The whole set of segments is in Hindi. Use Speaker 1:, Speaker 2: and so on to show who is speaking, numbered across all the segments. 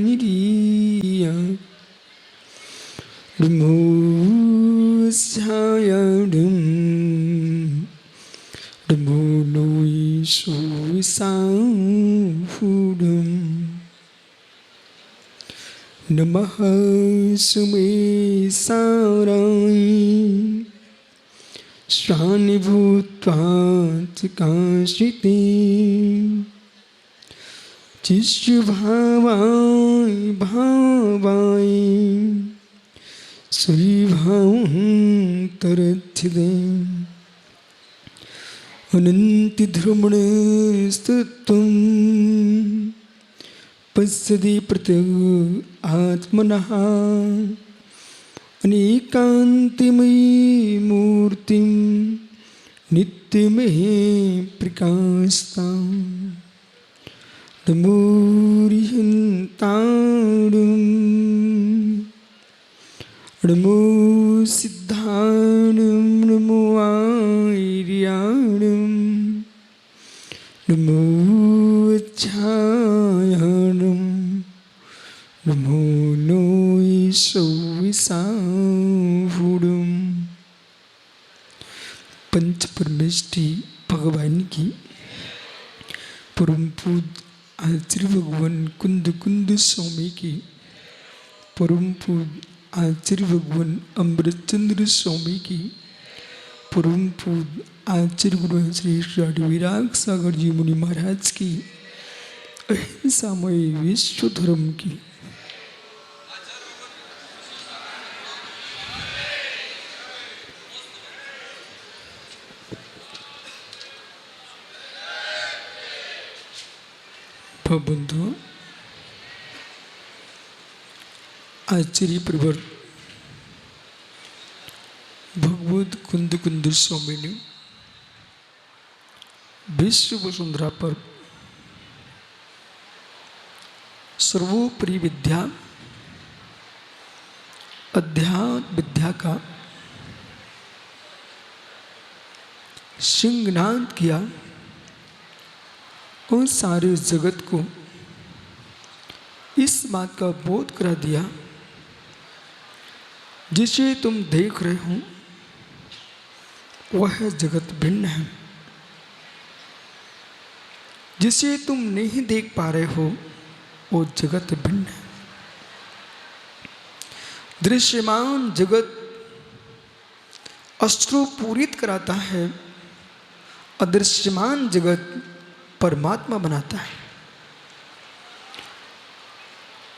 Speaker 1: Nidiya Dhammusaya Dham Dhammunui Suisang Hudam Namaha Sumi Sarai Shani Bhutva Tikashiti Jishya Bhavai Bhavai Sri Bhavam Tarathide Ananti Dhrumane Stutum Pasadi Pratyag Atmanaha Anikantimai Murtim Nittimehi Prakastam Namurihantarum Namo Siddhanam Namo Airyanam Namo Achayanam Namo Noi Sovisavudam पंच परमेष्टि भगवान की परम पूज आचार्य भगवान कुंद कुंद स्वामी की परम पूज आचार्य भगवान अमृतचंद्र स्वामी की परम पूज आचार्य गुरु श्री श्री विराग सागर जी मुनि महाराज की अहिंसामय विश्व धर्म की बंधु आचार्य प्रवर भगवत कुंद कुंद स्वामी ने विश्व वसुंधरा पर सर्वोपरि विद्या अध्यात्म विद्या का सिंहनाद किया और सारे जगत को इस बात का बोध करा दिया जिसे तुम देख रहे हो वह जगत भिन्न है, जिसे तुम नहीं देख पा रहे हो वो जगत भिन्न है। दृश्यमान जगत अश्रुपूरित कराता है, अदृश्यमान जगत परमात्मा बनाता है।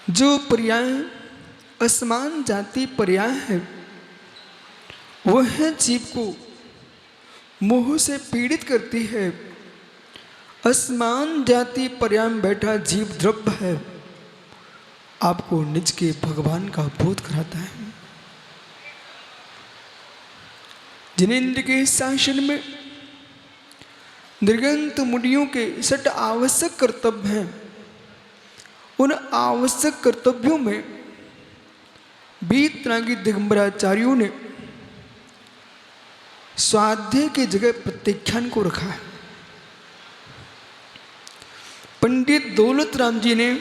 Speaker 1: जो पर्याय असमान जाति पर्याय है वह जीव को मोह से पीड़ित करती है। असमान जाति पर्याय में बैठा जीव द्रव्य है, आपको निज के भगवान का बोध कराता है। जिनेन्द्र के शासन में निर्गंत मुनियों के सट आवश्यक कर्तव्य हैं, उन आवश्यक कर्तव्यों में बीतरागी दिगंबराचार्यों ने स्वाध्याय की जगह प्रत्याख्यान को रखा है। पंडित दौलत राम जी ने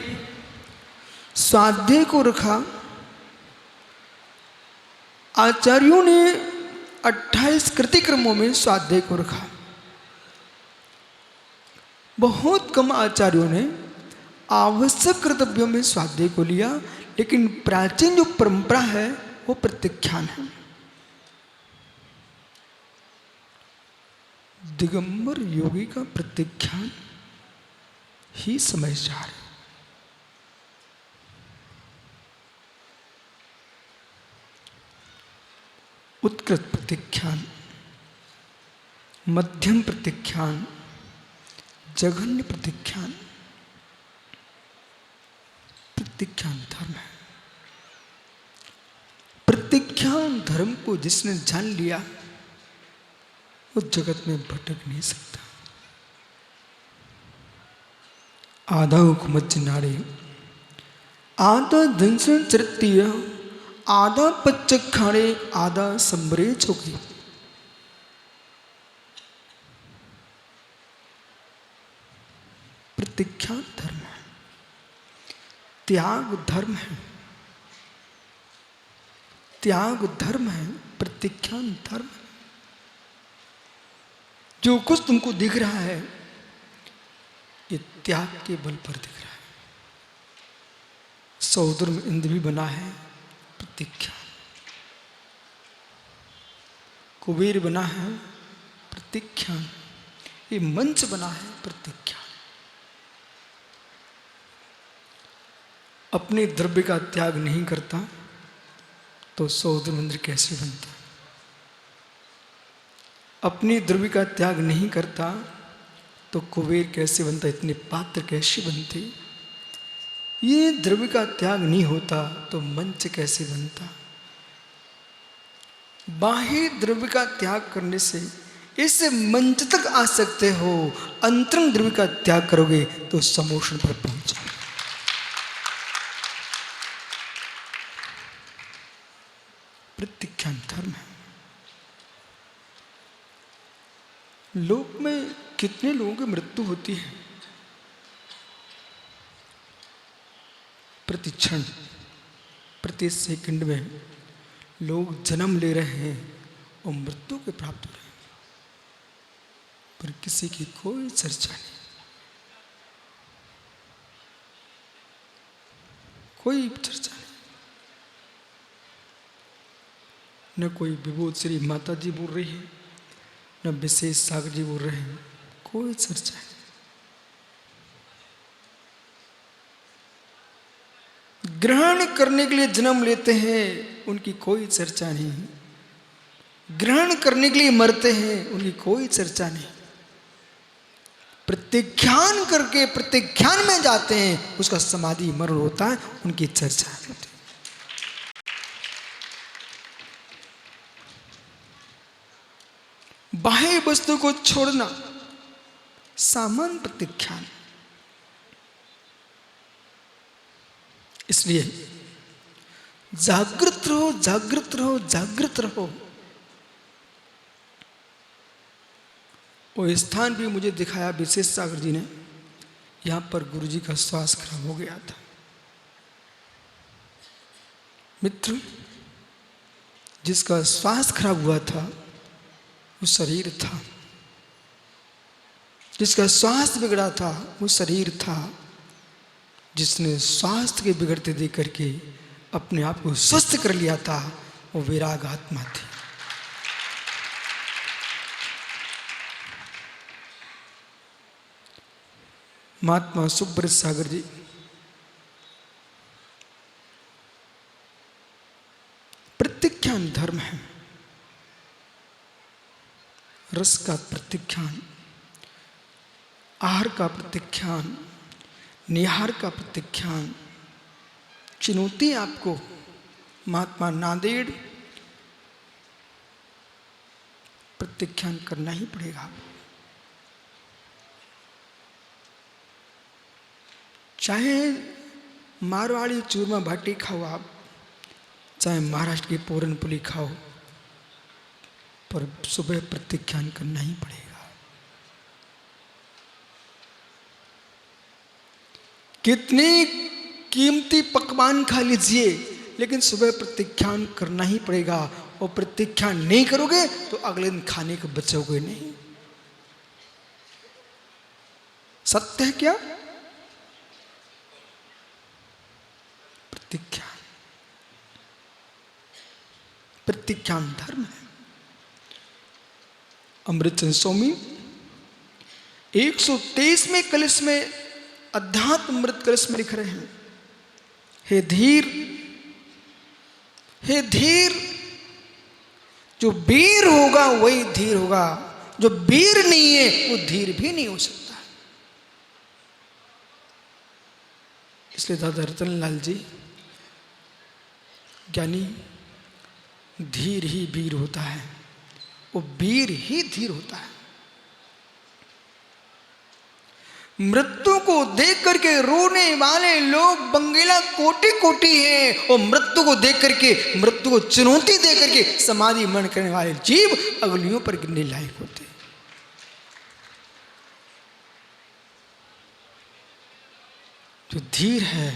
Speaker 1: स्वाध्याय को रखा, आचार्यों ने 28 कृतिक्रमों में स्वाध्याय को रखा। बहुत कम आचार्यों ने आवश्यक कर्तव्यों में स्वाध्याय को लिया, लेकिन प्राचीन जो परंपरा है वो प्रत्याख्यान है। दिगंबर योगी का प्रत्याख्यान ही समझदार है। उत्कृष्ट प्रत्याख्यान, मध्यम प्रत्याख्यान, जघन्य प्रत्याख्यान, प्रत्याख्यान धर्म है। प्रत्याख्यान धर्म को जिसने जान लिया वो जगत में भटक नहीं सकता। आधा हुकमत नारे आधा धनसन चरतीय आधा पच्चक खाड़े आधा संबरे चौकी। प्रत्याख्यान धर्म है। त्याग धर्म है, त्याग धर्म है, प्रत्याख्यान धर्म है। जो कुछ तुमको दिख रहा है ये त्याग के बल पर दिख रहा है। समुद्र में इंद्र भी बना है, प्रत्याख्यान। कुबेर बना है, प्रत्याख्यान। ये मंच बना है, प्रत्याख्यान। अपने द्रव्य का त्याग नहीं करता तो समुद्र मंदिर कैसे बनता? अपने द्रव्य का त्याग नहीं करता तो कुबेर कैसे बनता? इतने पात्र कैसे बनते? ये द्रव्य का त्याग नहीं होता तो मंच कैसे बनता? बाह्य द्रव्य का त्याग करने से इस मंच तक आ सकते हो, अंतरंग द्रव्य का त्याग करोगे तो समोषण पर पहुंच जाओगे। प्रत्याख्यान धर्म है। लोक में कितने लोगों की मृत्यु होती है? प्रति क्षण, प्रति सेकंड में लोग जन्म ले रहे हैं और मृत्यु के प्राप्त हो रहे हैं, पर किसी की कोई चर्चा नहीं, कोई चर्चा नहीं। न कोई विभूत श्री माता जी बोल रही है, न विशेष सागर जी बोल रहे हैं, कोई चर्चा नहीं। ग्रहण करने के लिए जन्म लेते हैं, उनकी कोई चर्चा नहीं। ग्रहण करने के लिए मरते हैं, उनकी कोई चर्चा नहीं। प्रत्याख्यान करके प्रत्याख्यान में जाते हैं, उसका समाधि मरण होता है, उनकी चर्चा होती है। बाह्य वस्तु को छोड़ना सामान्य प्रत्याख्यान। इसलिए जागृत रहो, जागृत रहो, जागृत रहो। वो स्थान भी मुझे दिखाया विशेष सागर जी ने, यहां पर गुरु जी का श्वास खराब हो गया था। मित्र, जिसका श्वास खराब हुआ था वो शरीर था, जिसका स्वास्थ्य बिगड़ा था वो शरीर था। जिसने स्वास्थ्य के बिगड़ते देख करके अपने आप को स्वस्थ कर लिया था वो विराग आत्मा थी। महात्मा सुब्रत सागर जी प्रत्याख्यान धर्म है, रस का प्रत्याख्यान, आहार का प्रत्याख्यान, निहार का प्रत्याख्यान। चुनौती आपको महात्मा नांदेड़ प्रत्याख्यान करना ही पड़ेगा। चाहे मारवाड़ी चूरमा बाटी खाओ आप, चाहे महाराष्ट्र की पूरनपुली खाओ, पर सुबह प्रत्याख्यान करना ही पड़ेगा। कितनी कीमती पकवान खा लीजिए, लेकिन सुबह प्रत्याख्यान करना ही पड़ेगा। और प्रत्याख्यान नहीं करोगे तो अगले दिन खाने को बचोगे नहीं। सत्य है क्या? प्रत्याख्यान, प्रत्याख्यान धर्म है। अमृतचंद स्वामी 123वें कलश में अध्यात्म अमृत कलश में लिख रहे हैं, हे धीर, हे धीर, जो वीर होगा वही धीर होगा, जो वीर नहीं है वो धीर भी नहीं हो सकता। इसलिए दादा रतन लाल जी, ज्ञानी धीर ही वीर होता है, वो वीर ही धीर होता है। मृत्यु को देख करके रोने वाले लोग बंगेला कोटि कोटि हैं, और मृत्यु को देख करके, मृत्यु को चुनौती दे करके समाधि मरण करने वाले जीव अगलियों पर गिरने लायक होते हैं। जो धीर है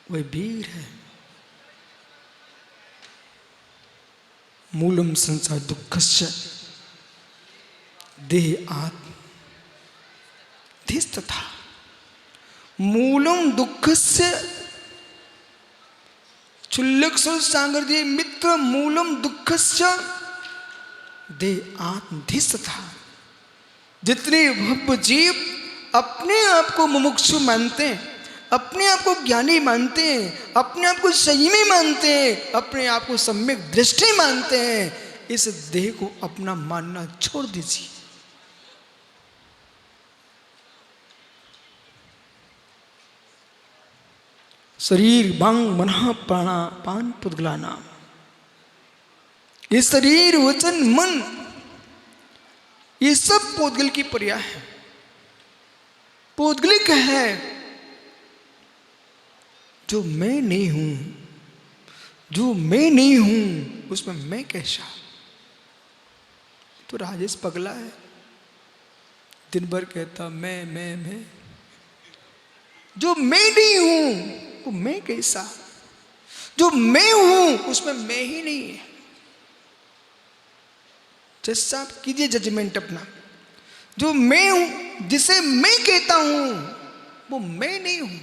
Speaker 1: वह वीर है। मूलम संसार दुःखस्य देह आत्म तथा मूलम दुःखस्य चुल्लक सागर जी मित्र मूलम दुःखस्य देह आत्म तथा। जितने भव्य जीव अपने आप को मुमुक्षु मानते हैं, अपने आप को ज्ञानी मानते हैं, अपने आप को संयमी मानते हैं, अपने आप को सम्यक दृष्टि मानते हैं, इस देह को अपना मानना छोड़ दीजिए। शरीर वांग मनः प्राणा पान पुद्गला नाम। ये शरीर वचन मन ये सब पौद्गल की पर्याय है, पौद्गलिक है। जो मैं नहीं हूं, जो मैं नहीं हूं उसमें मैं कैसा? तो राजेश पगला है, दिन भर कहता मैं। जो मैं नहीं हूं वो मैं कैसा? जो मैं हूं उसमें मैं ही नहीं है। जैसा आप कीजिए जजमेंट अपना। जो मैं हूं, जिसे मैं कहता हूं वो मैं नहीं हूं।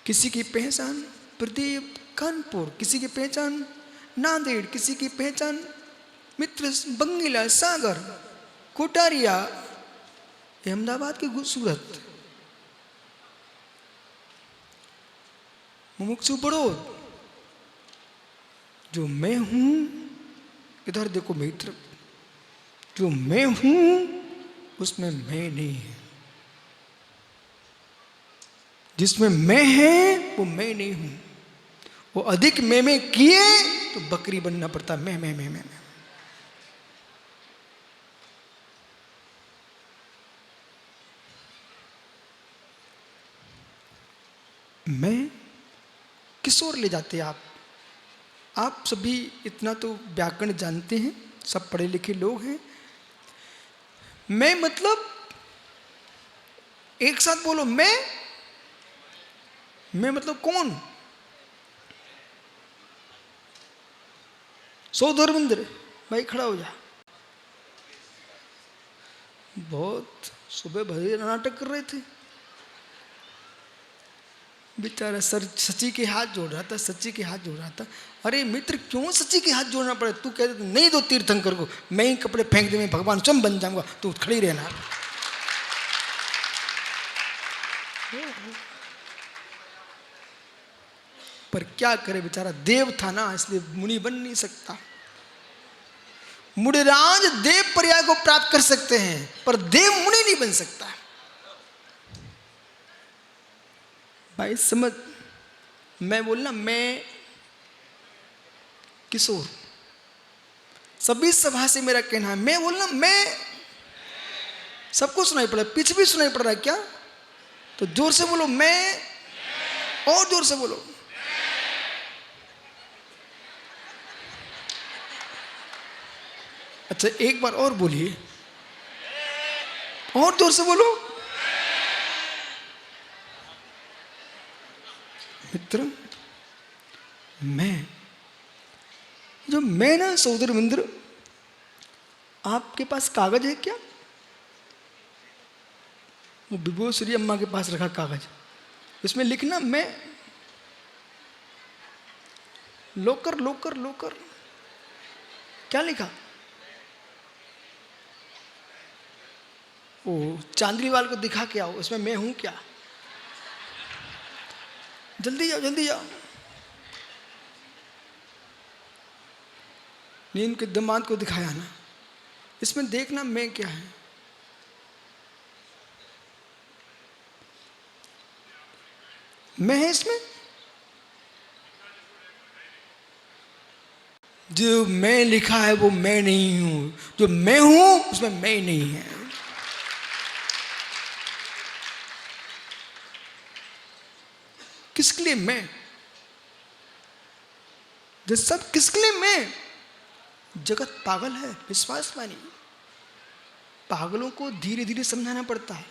Speaker 1: किसी की पहचान प्रदीप कानपुर, किसी की पहचान नांदेड़, किसी की पहचान मित्र बंगीला सागर कोटारिया अहमदाबाद की सूरत मुमुक्षु बड़ौद। जो मैं हूं, इधर देखो मित्र, जो मैं हूं उसमें मैं नहीं है। जिसमें मैं है वो मैं नहीं हूं। वो अधिक मैं किए तो बकरी बनना पड़ता। मैं किस ओर ले जाते आप सभी इतना तो व्याकरण जानते हैं, सब पढ़े लिखे लोग हैं। मैं मतलब एक साथ बोलो, मैं मतलब कौन? सौधर्मेंद्र भाई खड़ा हो जा। बहुत सुबह भरे नाटक कर रहे थे, बेचारा सर सची के हाथ जोड़ रहा था, सची के हाथ जोड़ रहा था। अरे मित्र क्यों सची के हाथ जोड़ना पड़े? तू कहते नहीं दो तीर्थंकर को, मैं ही कपड़े फेंक दे, मैं भगवान स्वयं बन जाऊंगा, तू खड़ी रहना। पर क्या करे बेचारा, देव था ना, इसलिए मुनि बन नहीं सकता। मुनिराज देव पर्याय को प्राप्त कर सकते हैं पर देव मुनि नहीं बन सकता। भाई समझ, मैं बोलना मैं किशोर, सभी सभा से मेरा कहना है मैं बोलना मैं। सबको सुनाई पड़ रहा है, पीछे भी सुनाई पड़ रहा है क्या? तो जोर से बोलो मैं, और जोर से बोलो। अच्छा एक बार और बोलिए, और जोर से बोलो। मित्र मैं, जो मैं ना सौदर मिंद्र, आपके पास कागज है क्या? वो विभूश्री अम्मा के पास रखा कागज, इसमें लिखना मैं। लोकर लोकर लोकर क्या लिखा? ओ चांदनीवाल को दिखा के आओ, इसमें मैं हूं क्या? जल्दी जाओ जल्दी जाओ। नींद के दामाद को दिखाया ना, इसमें देखना मैं क्या है। मैं है इसमें, जो मैं लिखा है वो मैं नहीं हूं, जो मैं हूं उसमें मैं नहीं है। किसके लिए मैं? जो सब किसके लिए मैं? जगत पागल है, विश्वास मानिए। पागलों को धीरे धीरे समझाना पड़ता है।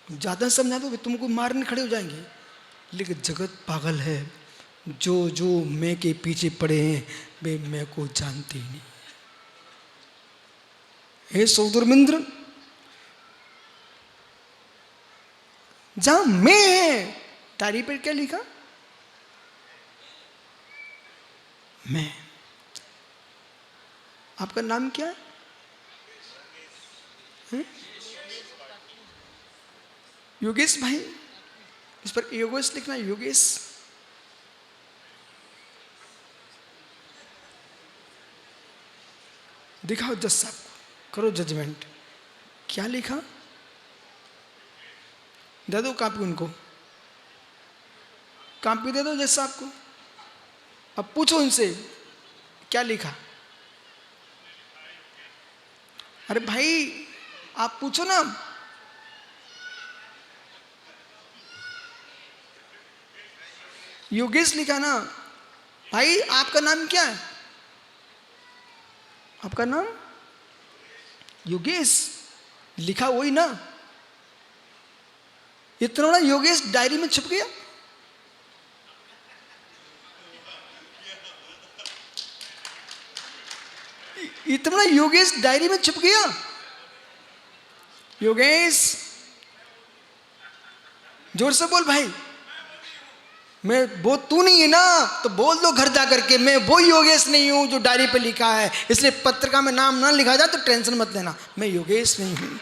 Speaker 1: ज़्यादा समझा दो तुमको मारने खड़े हो जाएंगे। लेकिन जगत पागल है, जो जो मैं के पीछे पड़े हैं वे मैं को जानते ही नहीं। हे सौदर्मिंद्र, जहां मैं है तारी पर क्या लिखा? मैं। आपका नाम क्या है? योगेश भाई, इस पर योगेश लिखना, योगेश। दिखाओ जज साहब को, करो जजमेंट। क्या लिखा? दे दो कॉपी उनको, कॉपी दे दो जज साहब को। अब पूछो इनसे क्या लिखा। अरे भाई आप पूछो ना। योगेश लिखा ना भाई। आपका नाम क्या है? आपका नाम योगेश लिखा वही ना। इतना बड़ा योगेश डायरी में छुप गया। इतना योगेश डायरी में छुप गया। योगेश जोर से बोल भाई। मैं वो तू नहीं है ना, तो बोल दो घर जा करके मैं वो योगेश नहीं हूं जो डायरी पे लिखा है। इसलिए पत्रिका में नाम ना लिखा जाए तो टेंशन मत लेना, मैं योगेश नहीं हूं।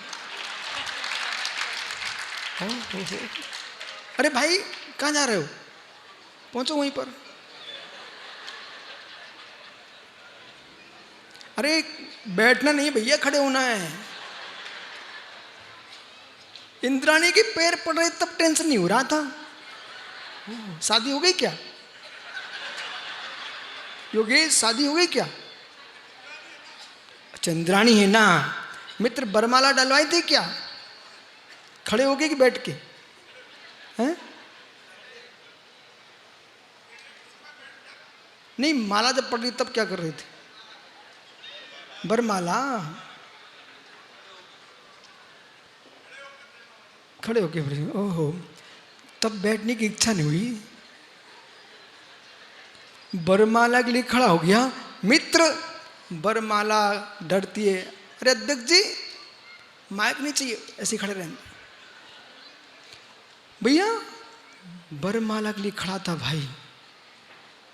Speaker 1: अरे भाई कहां जा रहे हो? पहुंचो वहीं पर। अरे बैठना नहीं भैया, खड़े होना है। इंद्राणी के पैर पड़ रहे तब टेंशन नहीं हो रहा था। शादी हो गई क्या? योगेश शादी हो गई क्या? चंद्राणी है ना। मित्र बरमाला डलवाई थी क्या? खड़े हो गए कि बैठ के? हैं? नहीं, माला जब पड़ रही तब क्या कर रहे थे? बरमाला। खड़े होके बैठे। ओहो, तब बैठने की इच्छा नहीं हुई, बरमाला के लिए खड़ा हो गया। मित्र बरमाला डरती है। अरे अध्यक्ष जी माइक नहीं चाहिए, ऐसे खड़े रहना। भैया बरमाला के लिए खड़ा था भाई।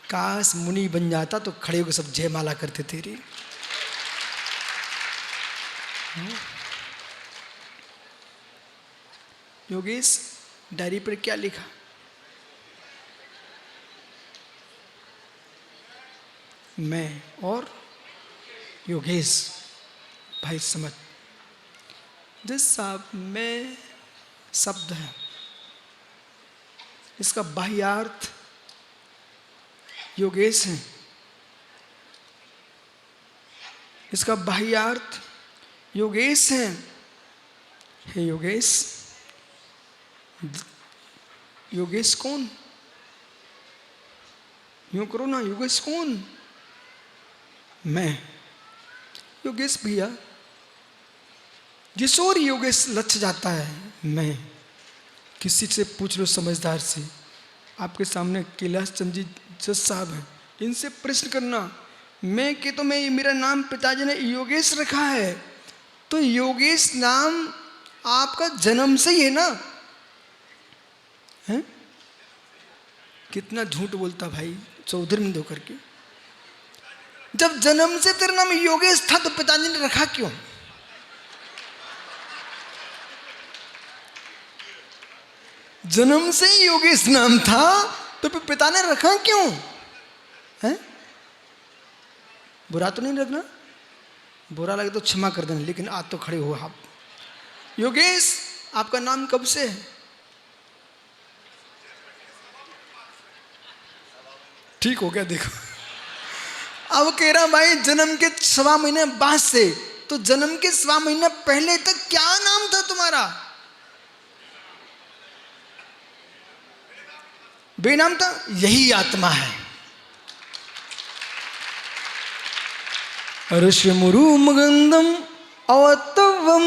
Speaker 1: काश मुनि बन जाता तो खड़े होकर सब जयमाला करते थे रे। योगेश डायरी पर क्या लिखा? मैं और योगेश। भाई समझ, जिस साहब में शब्द है, इसका बाह्यार्थ योगेश है। इसका बाह्यार्थ योगेश है। हे योगेश, योगेश कौन? यूं करो ना, योगेश कौन? मैं योगेश भैया। जिस और योगेश लच जाता है मैं। किसी से पूछ लो समझदार से, आपके सामने कैलाश चंद जी जज साहब हैं, इनसे प्रश्न करना। मैं कि तो मैं, मेरा नाम पिताजी ने योगेश रखा है, तो योगेश नाम आपका जन्म से ही है ना? है? कितना झूठ बोलता भाई चौधरी में होकर के। जब जन्म से तेरा नाम योगेश था तो पिताजी ने रखा क्यों? जन्म से ही योगेश नाम था तो फिर पिता ने रखा क्यों? है? बुरा तो नहीं लगना? बुरा लगे तो क्षमा कर देना, लेकिन आज तो खड़े हो आप। योगेश आपका नाम कब से है? ठीक हो गया देखो। अब कह रहा भाई जन्म के 1.25 महीने बाद से, तो जन्म के 1.25 महीने पहले तक क्या नाम था तुम्हारा? बेनाम था। यही आत्मा है। ऋषिमुरुम गंधम अवतवम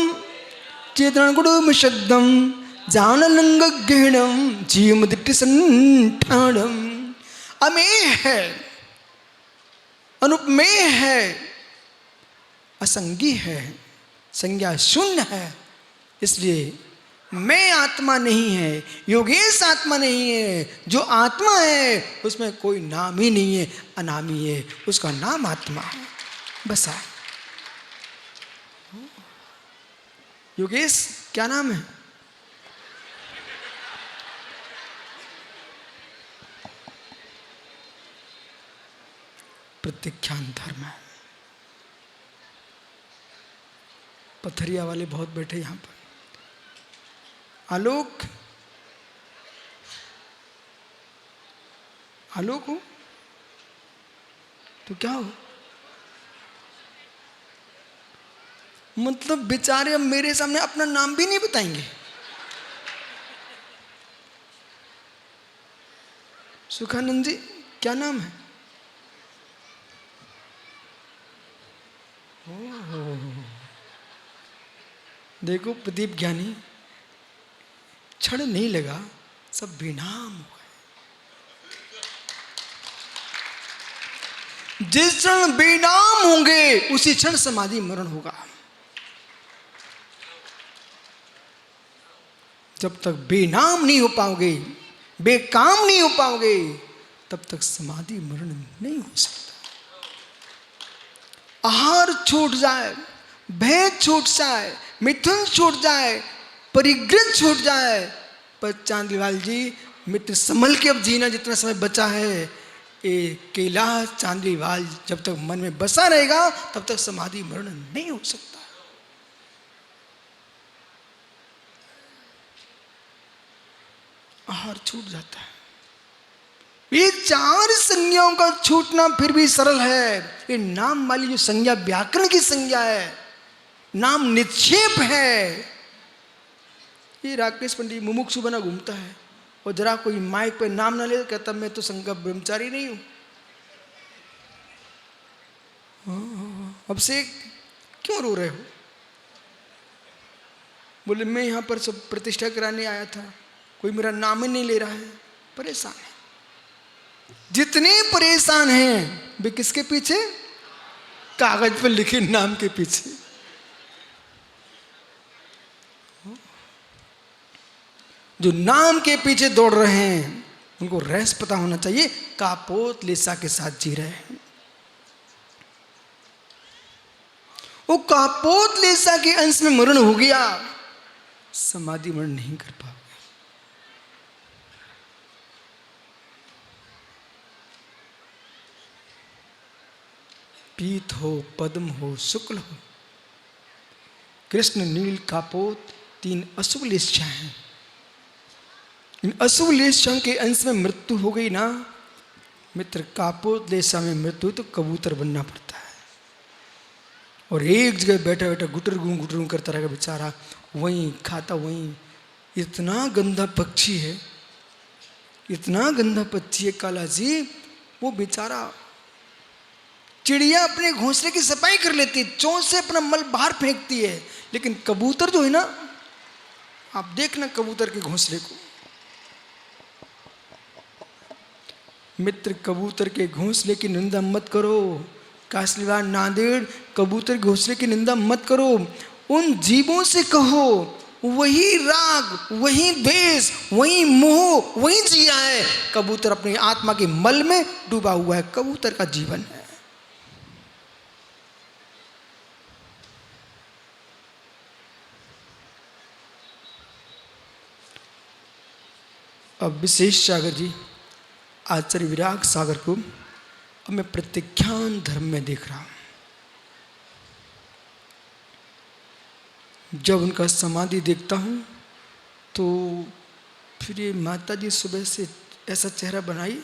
Speaker 1: चेतन गुडुम शब्दम जाननंग गहणम जीव दृष्टि संठानम। अमेय है, अनुपमेय है, असंगी है, संज्ञा शून्य है। इसलिए मैं आत्मा नहीं है, योगेश आत्मा नहीं है। जो आत्मा है उसमें कोई नाम ही नहीं है, अनामी है, उसका नाम आत्मा है। बसा योगेश क्या नाम है? प्रत्याख्यान धर्म है। पथरिया वाले बहुत बैठे यहां पर। आलोक, आलोक हो तो क्या हो? मतलब बेचारे अब मेरे सामने अपना नाम भी नहीं बताएंगे। सुखानंद जी क्या नाम है? देखो प्रदीप ज्ञानी, क्षण नहीं लगा, सब बेनाम हो गए। जिस क्षण बेनाम होंगे उसी क्षण समाधि मरण होगा। जब तक बेनाम नहीं हो पाओगे, बेकाम नहीं हो पाओगे, तब तक समाधि मरण नहीं हो सकता। आहार छूट जाए, भय छूट जाए, मिथुन छूट जाए, परिग्रह छूट जाए, पर चांदीलाल जी मित्र संभल के अब जीना जितना समय बचा है। ये कैलाश चांदीलाल जब तक मन में बसा रहेगा तब तक समाधि मरण नहीं हो सकता। आहार छूट जाता है। ये चार संज्ञाओं का छूटना फिर भी सरल है। ये नाम वाली जो संज्ञा व्याकरण की संज्ञा है, नाम निक्षेप है। ये राकेश पंडित मुमुक्षु बना घूमता है और जरा कोई माइक पे नाम ना ले तो कहता मैं तो संज्ञा ब्रह्मचारी नहीं हूं। अब से क्यों रो रहे हो? बोले मैं यहां पर सब प्रतिष्ठा कराने आया था, कोई मेरा नाम ही नहीं ले रहा है। परेशान है। जितने परेशान हैं वे किसके पीछे? कागज पर लिखे नाम के पीछे। जो नाम के पीछे दौड़ रहे हैं उनको रहस्य पता होना चाहिए, कापोत लेसा के साथ जी रहे हैं। वो कापोत लेसा के अंश में मरण हो गया, समाधि मरण नहीं कर पाओगे। पीत हो, पद्म हो, शुक्ल हो, कृष्ण, नील, कापोत, तीन अशुभ लेशाएं हैं। इन अशुभ लेशाओं के अंश में मृत्यु हो गई ना मित्र, कापोत लेशा में मृत्यु तो कबूतर बनना पड़ता है। और एक जगह बैठा बैठा गुटर करता रहेगा बेचारा, वहीं खाता वहीं। इतना गंदा पक्षी है, इतना गंदा पक्षी है काला जी। वो बेचारा चिड़िया अपने घोंसले की सफाई कर लेती है, चोंच से अपना मल बाहर फेंकती है, लेकिन कबूतर जो है ना, आप देखना कबूतर के घोंसले को। मित्र कबूतर के घोंसले की निंदा मत करो। कासलीवाड़ नांदेड़, कबूतर के घोंसले की निंदा मत करो। उन जीवों से कहो वही राग, वही द्वेष, वही मोह, वही जी रहा है। कबूतर अपनी आत्मा के मल में डूबा हुआ है, कबूतर का जीवन है। अब विशेष सागर जी, आचार्य विराग सागर को अब मैं प्रत्याख्यान धर्म में देख रहा हूं। जब उनका समाधि देखता हूं तो फिर ये माता जी सुबह से ऐसा चेहरा बनाई,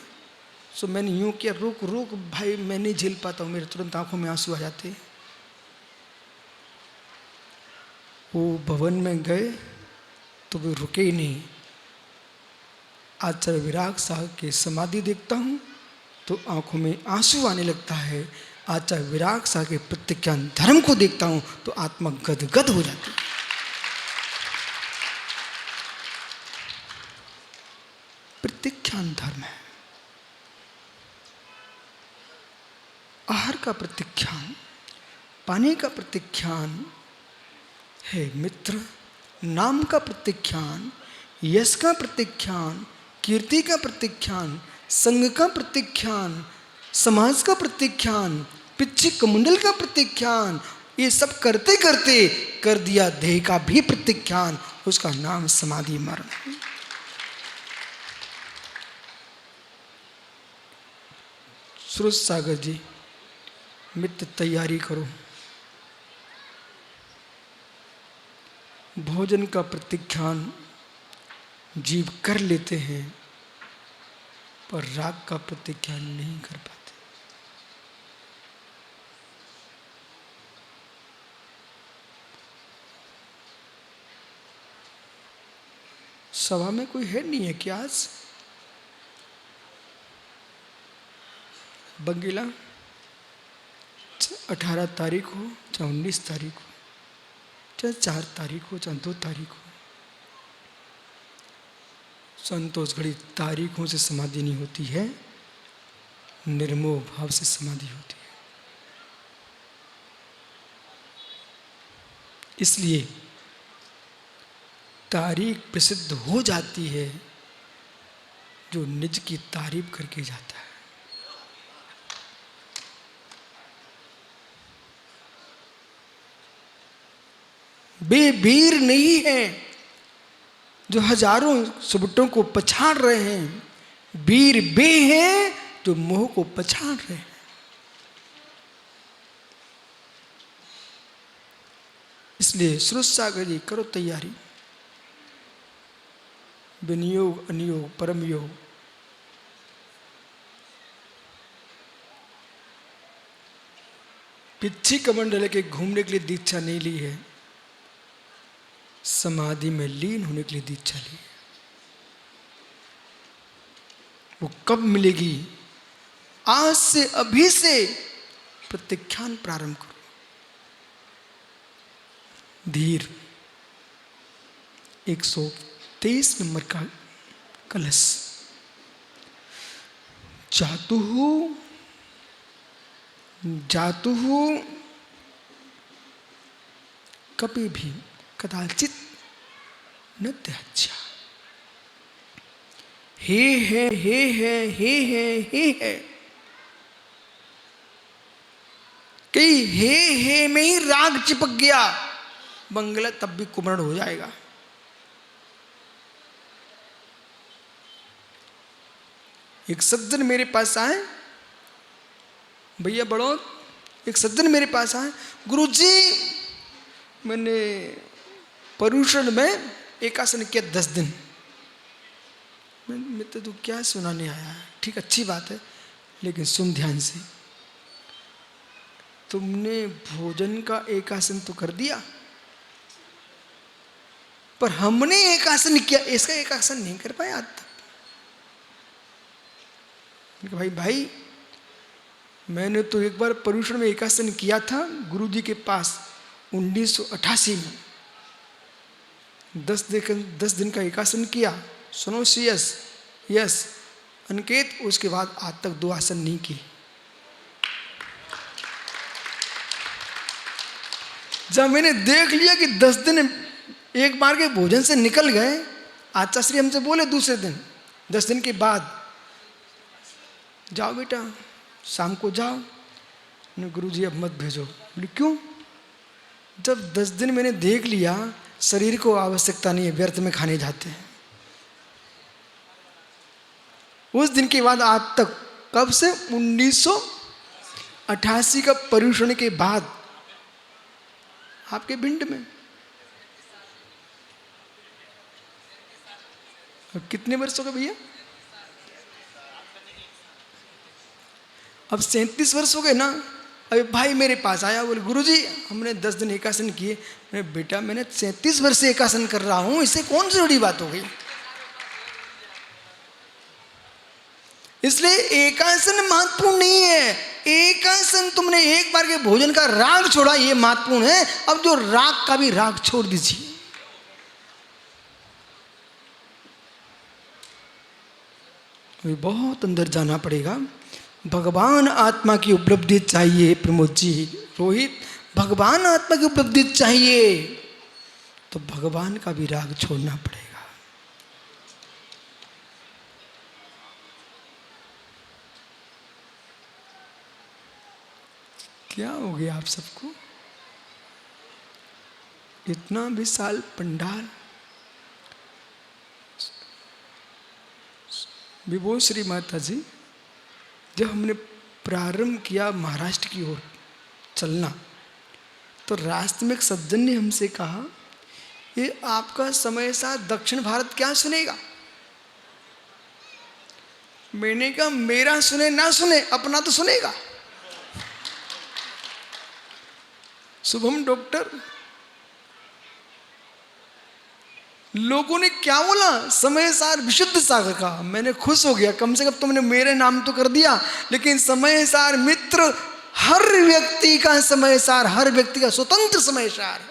Speaker 1: सो मैंने यूं किया, रुक रुक भाई, मैं नहीं झेल पाता हूं। मेरे तुरंत आंखों में आंसू आ जाते। वो भवन में गए तो वे रुके ही नहीं। आचार्य विराग साहब की समाधि देखता हूं तो आंखों में आंसू आने लगता है। आचार्य विराग साहब के प्रत्याख्यान धर्म को देखता हूं तो आत्मा गदगद हो जाती है। प्रत्याख्यान धर्म है। आहार का प्रत्याख्यान, पानी का प्रत्याख्यान है मित्र, नाम का प्रत्याख्यान, यश का प्रत्याख्यान, कीर्ति का प्रत्याख्यान, संघ का प्रत्याख्यान, समाज का प्रत्याख्यान, पिछी कमंडल का प्रत्याख्यान, ये सब करते करते कर दिया देह का भी प्रत्याख्यान। उसका नाम समाधि मरण। सुरज सागर जी, मित्र तैयारी करो। भोजन का प्रत्याख्यान जीव कर लेते हैं, पर राग का प्रत्याख्यान नहीं कर पाते। सभा में कोई है नहीं है क्या आज? बंगीला 18 तारीख हो चाहे 19 तारीख हो, चाहे 4 तारीख हो चाहे 2 तारीख हो, संतोष घड़ी तारीखों से समाधि नहीं होती है, निर्मोह भाव से समाधि होती है। इसलिए तारीख प्रसिद्ध हो जाती है जो निज की तारीफ करके जाता है। वे वीर नहीं है जो हजारों सुबटों को पछाड़ रहे हैं, वीर वे हैं जो मोह को पछाड़ रहे हैं। इसलिए सुरज सागर जी करो तैयारी। विनियोग, अनियोग, परम योग, पिछी कमंडल के घूमने के लिए दीक्षा नहीं ली है, समाधि में लीन होने के लिए दीक्षा ली है। वो कब मिलेगी? आज से, अभी से प्रत्याख्यान प्रारंभ करो। धीर 123 नंबर का कलश। जातु कभी भी कदाचित न त्याज्या। हे है, हे है, हे है, हे है। कई हे में ही राग चिपक गया, बंगला तब भी कुमरण हो जाएगा। एक सज्जन मेरे पास आए, भैया बड़ो, एक सज्जन मेरे पास आए, गुरुजी मैंने पर्युषण में एकासन किया 10 दिन। मैं तो तू क्या सुनाने आया है? ठीक, अच्छी बात है, लेकिन सुन ध्यान से। तुमने भोजन का एकासन तो कर दिया, पर हमने एकासन किया, इसका एकासन नहीं कर पाया आज तक। भाई मैंने तो एक बार पर्युषण में एकासन किया था गुरुजी के पास 1988 में। 10 दिन का एकासन किया। सुनो सीएस, यस अनिकेत, उसके बाद आज तक 2 आसन नहीं किए। जब मैंने देख लिया कि 10 दिन एक बार के भोजन से निकल गए, आचार्य श्री हमसे बोले दूसरे दिन, 10 दिन के बाद, जाओ बेटा शाम को जाओ। गुरुजी अब मत भेजो। बोले क्यों? जब 10 दिन मैंने देख लिया शरीर को आवश्यकता नहीं है, व्यर्थ में खाने जाते हैं। उस दिन के बाद आज तक, कब से? 1988 का पर्युषण के बाद आपके भिंड में। अब कितने वर्ष हो गए भैया? अब 37 वर्ष हो गए ना। अभी भाई मेरे पास आया, बोले गुरुजी हमने 10 दिन एकासन किए। मैंने बेटा मैंने 37 वर्ष से एकासन कर रहा हूं, इससे कौन सी बड़ी बात हो गई? इसलिए एकासन महत्वपूर्ण नहीं है। एकासन तुमने एक बार के भोजन का राग छोड़ा, ये महत्वपूर्ण है। अब जो राग का भी राग छोड़ दीजिए। अभी बहुत अंदर जाना पड़ेगा। भगवान आत्मा की उपलब्धि चाहिए प्रमोद जी, रोहित, भगवान आत्मा की उपलब्धि चाहिए तो भगवान का भी राग छोड़ना पड़ेगा। क्या हो गया आप सबको? इतना विशाल पंडाल, विभो श्री माता जी, जब हमने प्रारंभ किया महाराष्ट्र की ओर चलना, तो रास्ते में एक सज्जन ने हमसे कहा, ये आपका समय साथ दक्षिण भारत क्या सुनेगा? मैंने कहा मेरा सुने ना सुने, अपना तो सुनेगा। शुभम डॉक्टर, लोगों ने क्या बोला? समय सार विशुद्ध सागर का। मैंने खुश हो गया, कम से कम तुमने मेरे नाम तो कर दिया। लेकिन समय सार मित्र, हर व्यक्ति का समय सार, हर व्यक्ति का स्वतंत्र समय सार है।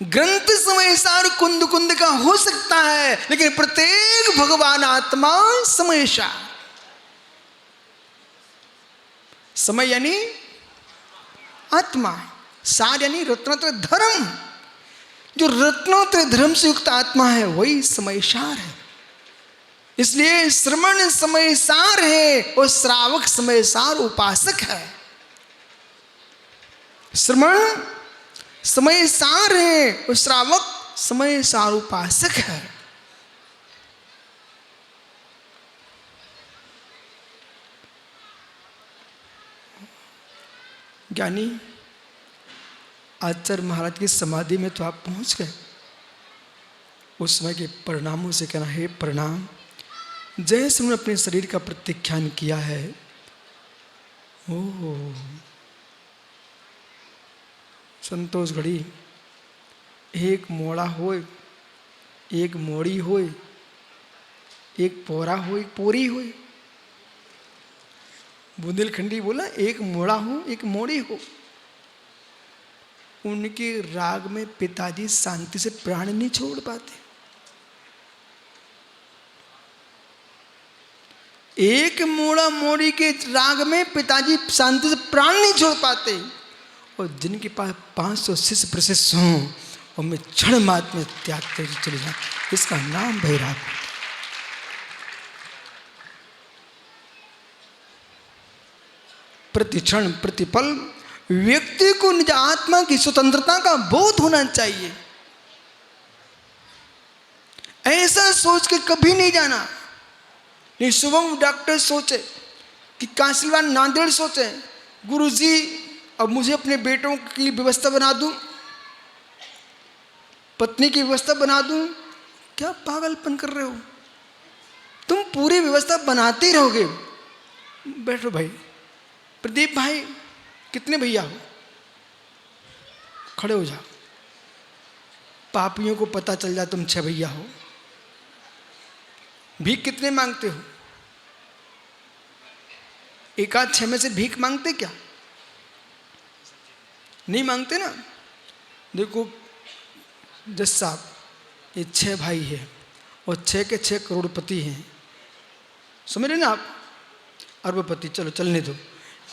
Speaker 1: ग्रंथ समय सार कुंद कुंद का हो सकता है, लेकिन प्रत्येक भगवान आत्मा समय सार। समय यानी आत्मा, सार यानी रत्नत्रय धर्म। जो रत्नोत्तर धर्म से युक्त आत्मा है वही समयसार है। इसलिए श्रवण समयसार है और श्रावक समयसार उपासक है। श्रवण समयसार है और श्रावक समयसार उपासक है। ज्ञानी आचार्य महाराज की समाधि में तो आप पहुंच गए। उस समय के परिणामों से कहना है, प्रणाम, जैसे उन्होंने अपने शरीर का प्रत्याख्यान किया है, ओह संतोष घड़ी, एक मोड़ा होए, एक मोड़ी होए, एक पोरा हो, एक पोरी होए। बुंदेलखंडी बोला एक मोड़ा हो, एक मोड़ी हो। उनके राग में पिताजी शांति से प्राण नहीं छोड़ पाते। एक मोड़ा मोड़ी के राग में पिताजी शांति से प्राण नहीं छोड़ पाते। और जिनके पास 500 शिष्य प्रशिष्य हों और मैं क्षण मात्र में त्याग कर चले जाऊं, इसका नाम भैराग। प्रति क्षण प्रतिपल व्यक्ति को निज आत्मा की स्वतंत्रता का बोध होना चाहिए। ऐसा सोच के कभी नहीं जाना। ये शुभम डॉक्टर सोचे कि काशीवान नांदेड़ सोचे, गुरुजी अब मुझे अपने बेटों की व्यवस्था बना दूं, पत्नी की व्यवस्था बना दूं। क्या पागलपन कर रहे हो? तुम पूरी व्यवस्था बनाते ही रहोगे। बैठो भाई, प्रदीप भाई, कितने भैया हो? खड़े हो जाओ। पापियों को पता चल जाए तुम 6 भैया हो। भीख कितने मांगते हो? एक आध 6 में से भीख मांगते क्या? नहीं मांगते ना। देखो जज साहब, ये 6 भाई है और 6 के 6 करोड़पति हैं, समझ रहे ना आप? अरबपति, चलो चलने दो,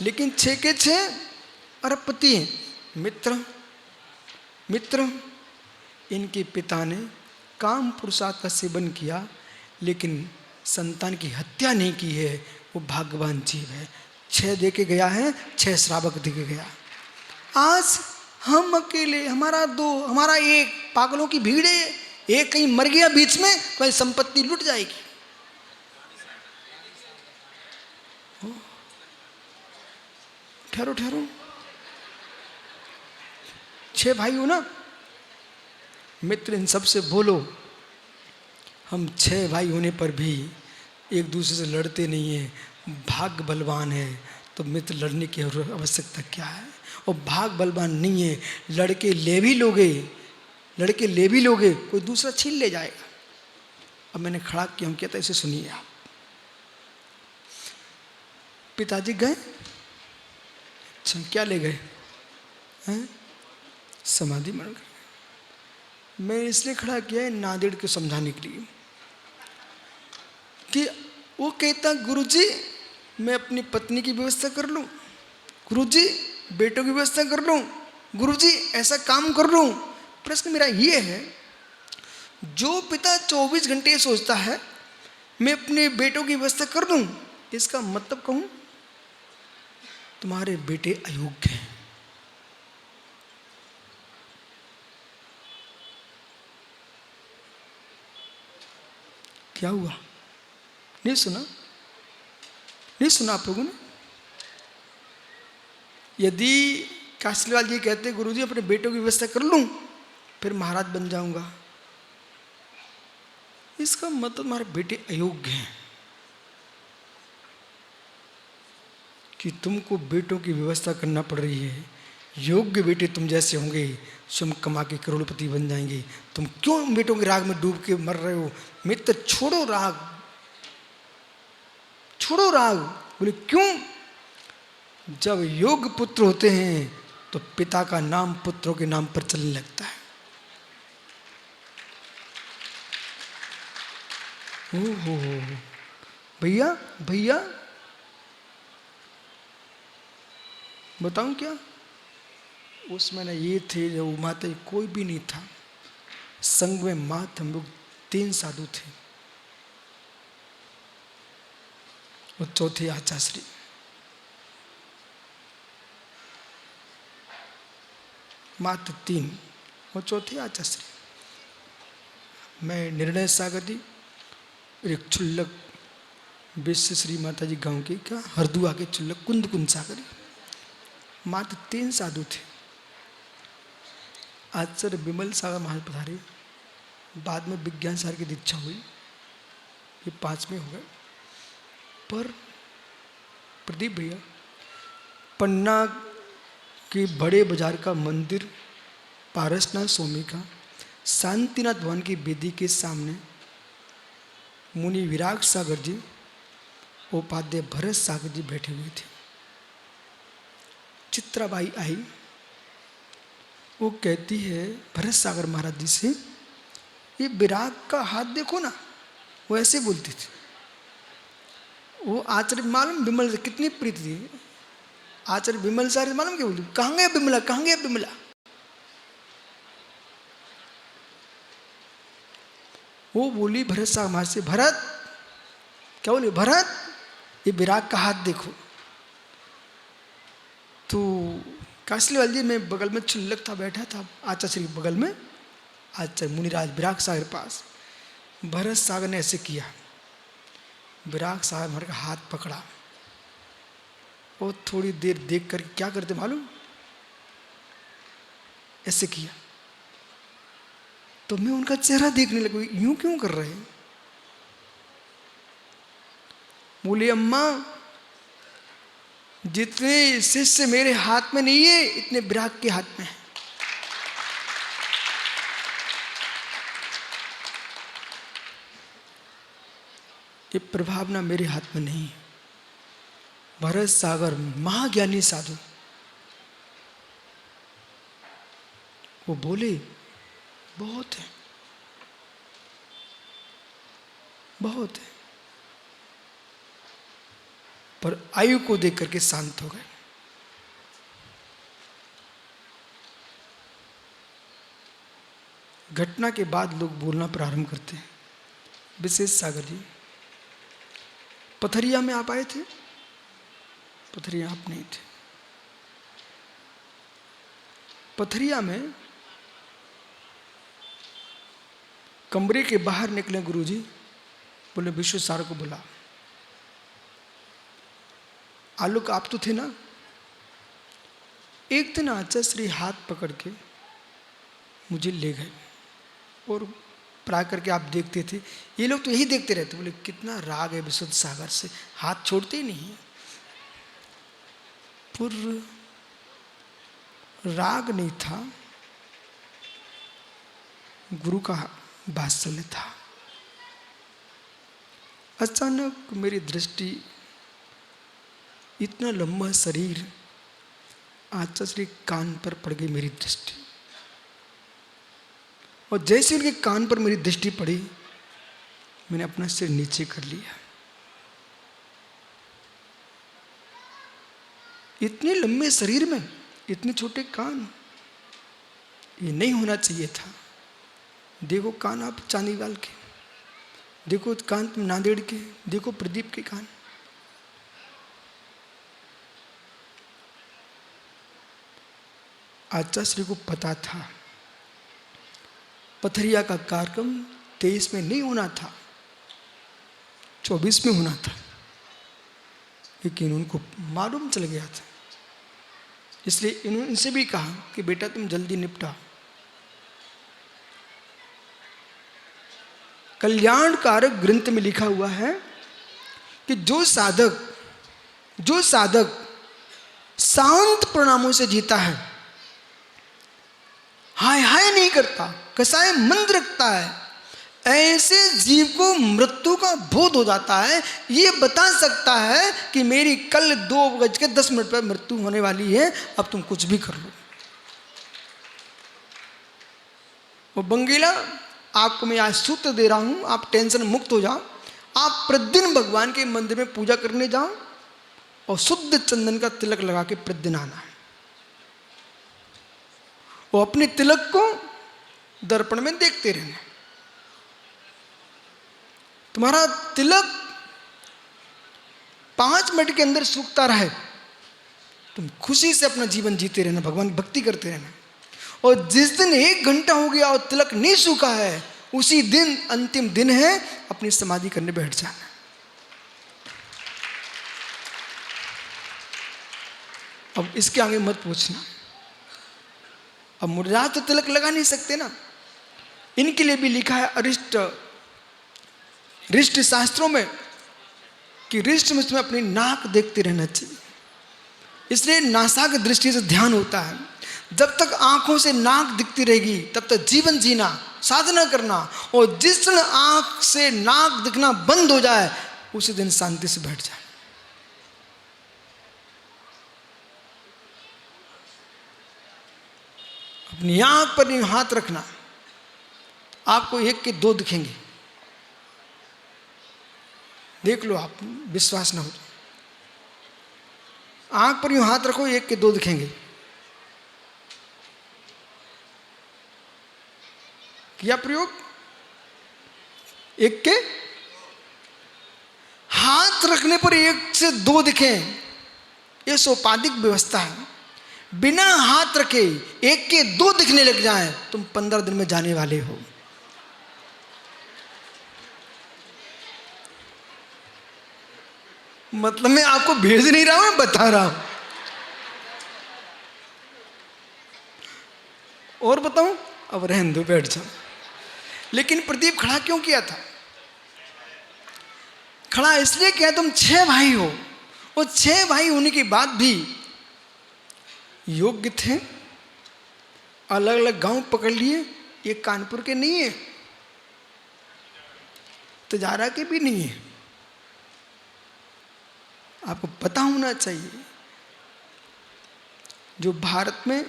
Speaker 1: लेकिन 6 के 6 अरबपति हैं। मित्र, इनके पिता ने काम पुरुषार्थ का सेवन किया, लेकिन संतान की हत्या नहीं की है, वो भाग्यवान जीव है। 6 दे के गया है, 6 श्रावक दे के गया। आज हम अकेले, हमारा 2, हमारा 1, पागलों की भीड़ है। एक कहीं मर गया बीच में, तो संपत्ति लुट जाएगी। ठहरो, 6 भाई हो ना मित्र, इन सबसे बोलो, हम 6 भाई होने पर भी एक दूसरे से लड़ते नहीं हैं। भाग बलवान है तो मित्र लड़ने की आवश्यकता क्या है? और भाग बलवान नहीं है, लड़के ले भी लोगे, कोई दूसरा छीन ले जाएगा। अब मैंने खड़ा किया, हम कहता इसे सुनिए आप। पिताजी गए, अच्छा क्या ले गए? समाधि मर गए। मैं इसलिए खड़ा किया है नांदेड़ को समझाने के लिए। कि वो कहता गुरुजी मैं अपनी पत्नी की व्यवस्था कर लूं, गुरुजी बेटों की व्यवस्था कर लूं, गुरुजी ऐसा काम कर लूं। प्रश्न मेरा ये है, जो पिता 24 घंटे सोचता है मैं अपने बेटों की व्यवस्था कर दूं, इसका मतलब कहूं तुम्हारे बेटे अयोग्य हैं। क्या हुआ? नहीं सुना? नहीं सुना आप लोगों ने? यदि कासलीवाल जी कहते गुरुजी अपने बेटों की व्यवस्था कर लूं फिर महाराज बन जाऊंगा, इसका मतलब तुम्हारे बेटे अयोग्य हैं कि तुमको बेटों की व्यवस्था करना पड़ रही है। योग्य बेटे तुम जैसे होंगे स्वयं कमा के करोड़पति बन जाएंगे। तुम क्यों बेटों के राग में डूब के मर रहे हो? मित्र छोड़ो राग, छोड़ो राग। बोले क्यों? जब योग्य पुत्र होते हैं तो पिता का नाम पुत्रों के नाम पर चलने लगता है। हो भैया भैया बताऊं क्या? उसमें ना ये थे जो माता कोई भी नहीं था, संग में मात हम लोग 3 साधु थे और चौथे आचाश्री। मात्र 3 और चौथे आचाश्री। मैं निर्णय सागर जी, एक चुल्लक विश्व श्री माता जी गांव के क्या हरदुआ के चुल्लक कुंद कुंद सागर, मात्र 3 साधु थे। आचार्य विमल सागर महाराज पधारे, बाद में विज्ञान सागर की दीक्षा हुई, ये 5वें हो गए। पर प्रदीप भैया पन्ना के बड़े बाजार का मंदिर पारसनाथ स्वामी का शांतिनाथ भवन की वेदी के सामने मुनि विराग सागर जी, उपाध्याय भरत सागर जी बैठे हुए थे। चित्राबाई आई, वो कहती है भरत सागर महाराज जी से, ये विराग का हाथ देखो ना। वो ऐसे बोलती थी। वो आचार्य मालूम विमल से कितनी प्रीति थी। आचार्य विमल सागर मालूम क्या बोलती, कहाँ गया विमला, कहाँ गया विमला। वो बोली भरत सागर महाराज से, भरत क्या बोली, भरत ये विराग का हाथ देखो। तो कासलीवाल जी में बगल में चुल्लक था, बैठा था आचार्य के बगल में, आचार्य मुनिराज विराग सागर पास। भरत सागर ने ऐसे किया, विराग सागर महाराज का हाथ पकड़ा और थोड़ी देर देख कर क्या करते मालूम, ऐसे किया। तो मैं उनका चेहरा देखने लगा, यूं क्यों कर रहे हैं? बोले अम्मा जितने शिष्य मेरे हाथ में नहीं है इतने विराग के हाथ में है। ये प्रभावना मेरे हाथ में नहीं है। भरत सागर महाज्ञानी साधु, वो बोले बहुत है, बहुत है, पर आयु को देख करके शांत हो गए। घटना के बाद लोग बोलना प्रारंभ करते हैं। विशेष सागर जी पथरिया में आप आए थे? पथरिया आप नहीं थे। पथरिया में कमरे के बाहर निकले गुरुजी, बोले विश्व सार को बुला। आलोक आप तो थे ना? एक दिन आचार्य हाथ पकड़ के मुझे ले गए और प्राय करके आप देखते थे, ये लोग तो यही देखते रहते। बोले कितना राग है विशुद्ध सागर से, हाथ छोड़ते ही नहीं। पर राग नहीं था, गुरु का वात्सल्य था। अचानक मेरी दृष्टि, इतना लंबा शरीर, आचार्य कान पर पड़ गई मेरी दृष्टि। और जैसे उनके कान पर मेरी दृष्टि पड़ी, मैंने अपना सिर नीचे कर लिया। इतने लंबे शरीर में इतने छोटे कान, ये नहीं होना चाहिए था। देखो कान आप चांदीवाल के, देखो कान तुम नांदेड़ के, देखो प्रदीप के कान। आचार्य श्री को पता था पथरिया का कार्यक्रम 23 में नहीं होना था, 24 में होना था, लेकिन उनको मालूम चल गया था। इसलिए इन्होंने इनसे भी कहा कि बेटा तुम जल्दी निपटा। कल्याणकारक ग्रंथ में लिखा हुआ है कि जो साधक शांत परिणामों से जीता है, हाय हाय नहीं करता, कसाय मंद रखता है, ऐसे जीव को मृत्यु का बोध हो जाता है। ये बता सकता है कि मेरी कल 2:10 पर मृत्यु होने वाली है, अब तुम कुछ भी कर लो। वो बंगीला, आपको मैं आज सूत्र दे रहा हूं, आप टेंशन मुक्त हो जाओ। आप प्रतिदिन भगवान के मंदिर में पूजा करने जाओ और शुद्ध चंदन का तिलक लगा के प्रतिदिन आना। वो अपने तिलक को दर्पण में देखते रहना। तुम्हारा तिलक 5 मिनट के अंदर सूखता रहे, तुम खुशी से अपना जीवन जीते रहना, भगवान की भक्ति करते रहना। और जिस दिन 1 घंटा हो गया और तिलक नहीं सूखा है, उसी दिन अंतिम दिन है, अपनी समाधि करने बैठ जाना। अब इसके आगे मत पूछना। अब मुर्दा तो तिलक लगा नहीं सकते ना। इनके लिए भी लिखा है रिष्ट शास्त्रों में कि रिष्ट में तुम्हें अपनी नाक देखते रहना चाहिए। इसलिए नासा की दृष्टि से ध्यान होता है। जब तक आंखों से नाक दिखती रहेगी तब तक जीवन जीना, साधना करना। और जिस दिन आंख से नाक दिखना बंद हो जाए, उसी दिन शांति से बैठ जाए। अपनी आंख पर हाथ रखना, आपको 1 के 2 दिखेंगे। देख लो, आप विश्वास ना हो तो आंख पर यूं हाथ रखो, 1 के 2 दिखेंगे। किया प्रयोग? 1 के हाथ रखने पर 1 से 2 दिखें, ये सोपाधिक व्यवस्था है। बिना हाथ रखे 1 के 2 दिखने लग जाएं, तुम 15 दिन में जाने वाले हो। मतलब मैं आपको भेज नहीं रहा हूं, मैं बता रहा हूं। और बताऊं? अब रहने दो, बैठ जाओ। लेकिन प्रदीप खड़ा क्यों किया था? खड़ा इसलिए किया, तुम 6 भाई हो, और 6 भाई होने के बाद भी योग्य थे। अलग अलग गांव पकड़ लिए, ये कानपुर के नहीं है, तजारा के भी नहीं है। आपको पता होना चाहिए, जो भारत में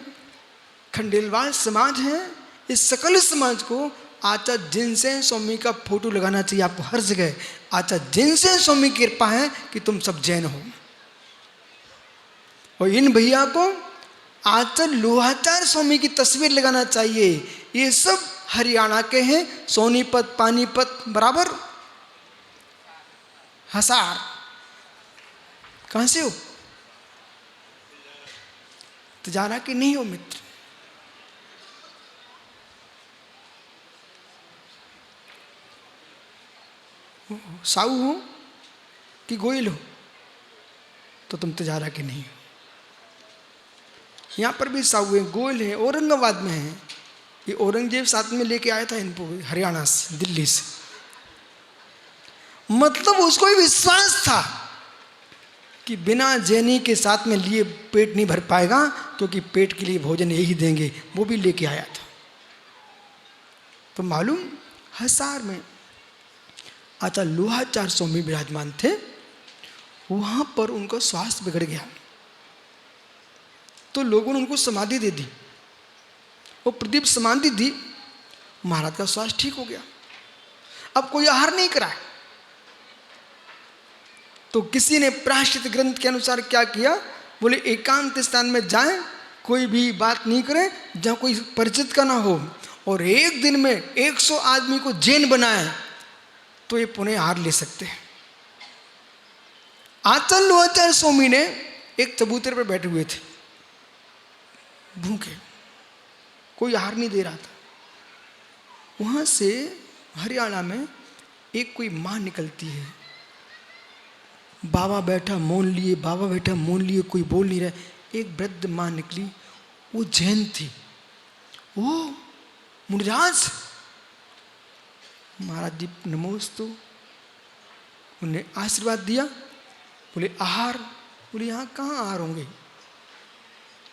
Speaker 1: खंडेलवाल समाज है, इस सकल समाज को आचार्य जिनसेन स्वामी का फोटो लगाना चाहिए आपको हर जगह। आचार्य जिनसेन स्वामी की कृपा है कि तुम सब जैन हो। और इन भैया को आचार्य लोहाचार्य स्वामी की तस्वीर लगाना चाहिए। ये सब हरियाणा के हैं, सोनीपत, पानीपत बराबर। हसार कहां से हो? तजारा के नहीं हो मित्र। साऊ हो कि गोयल हो, तो तुम तजारा के नहीं हो। यहां पर भी साऊ है, गोयल है, औरंगाबाद में है। ये औरंगजेब साथ में लेके आया था इनको हरियाणा से, दिल्ली से। मतलब उसको ही विश्वास था कि बिना जैनी के साथ में लिए पेट नहीं भर पाएगा, क्योंकि पेट के लिए भोजन यही देंगे। वो भी लेके आया था। तो मालूम, हसार में आचार्य लोहाचार्य स्वामी विराजमान थे। वहां पर उनका स्वास्थ्य बिगड़ गया, तो लोगों ने उनको समाधि दे दी। वो प्रदीप समाधि दी, महाराज का स्वास्थ्य ठीक हो गया। अब कोई आहार नहीं कराए। तो किसी ने प्रायश्चित ग्रंथ के अनुसार क्या किया, बोले एकांत स्थान में जाएं, कोई भी बात नहीं करें, जहां कोई परिचित का ना हो, और एक दिन में 100 आदमी को जैन बनाए, तो ये पुनः आहार ले सकते हैं। आचार्य लोहाचार्य स्वामी ने एक चबूतरे पर बैठे हुए थे, भूखे, कोई आहार नहीं दे रहा था। वहां से हरियाणा में एक कोई मां निकलती है, बाबा बैठा मौन लिए, बाबा बैठा मौन लिए, कोई बोल नहीं रहा। एक वृद्ध मां निकली, वो जैन थी। वो मुनिराज, महाराज जी नमोस्तु, उन्हें आशीर्वाद दिया। बोले आहार, बोले यहाँ कहाँ आहार होंगे।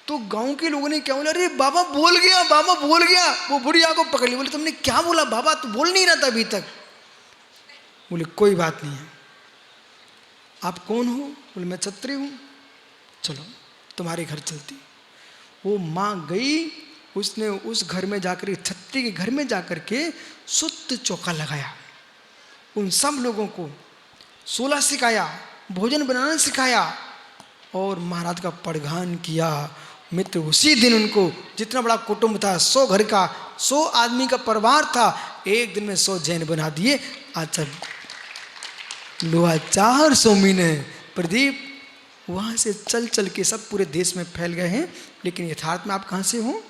Speaker 1: तो गांव के लोगों ने क्या बोला, अरे बाबा बोल गया, बाबा बोल गया। वो बुढ़िया को पकड़ ली, बोले तुमने क्या बोला बाबा, तू बोल नहीं रहा था अभी तक। बोले कोई बात नहीं है। आप कौन हो? बोले मैं क्षत्रिय हूँ, चलो तुम्हारे घर चलती। वो माँ गई, उसने उस घर में जाकर, छत्री के घर में जाकर के शुद्ध चौका लगाया, उन सब लोगों को 16 सिखाया, भोजन बनाना सिखाया, और महाराज का पड़घान किया। मित्र उसी दिन उनको, जितना बड़ा कुटुंब था, 100 घर का, 100 आदमी का परिवार था, एक दिन में 100 जैन बना दिए। अच्छा लोहाचार्य स्वामी ने, प्रदीप वहां से चल चल के सब पूरे देश में फैल गए हैं, लेकिन यथार्थ में आप कहां से हो?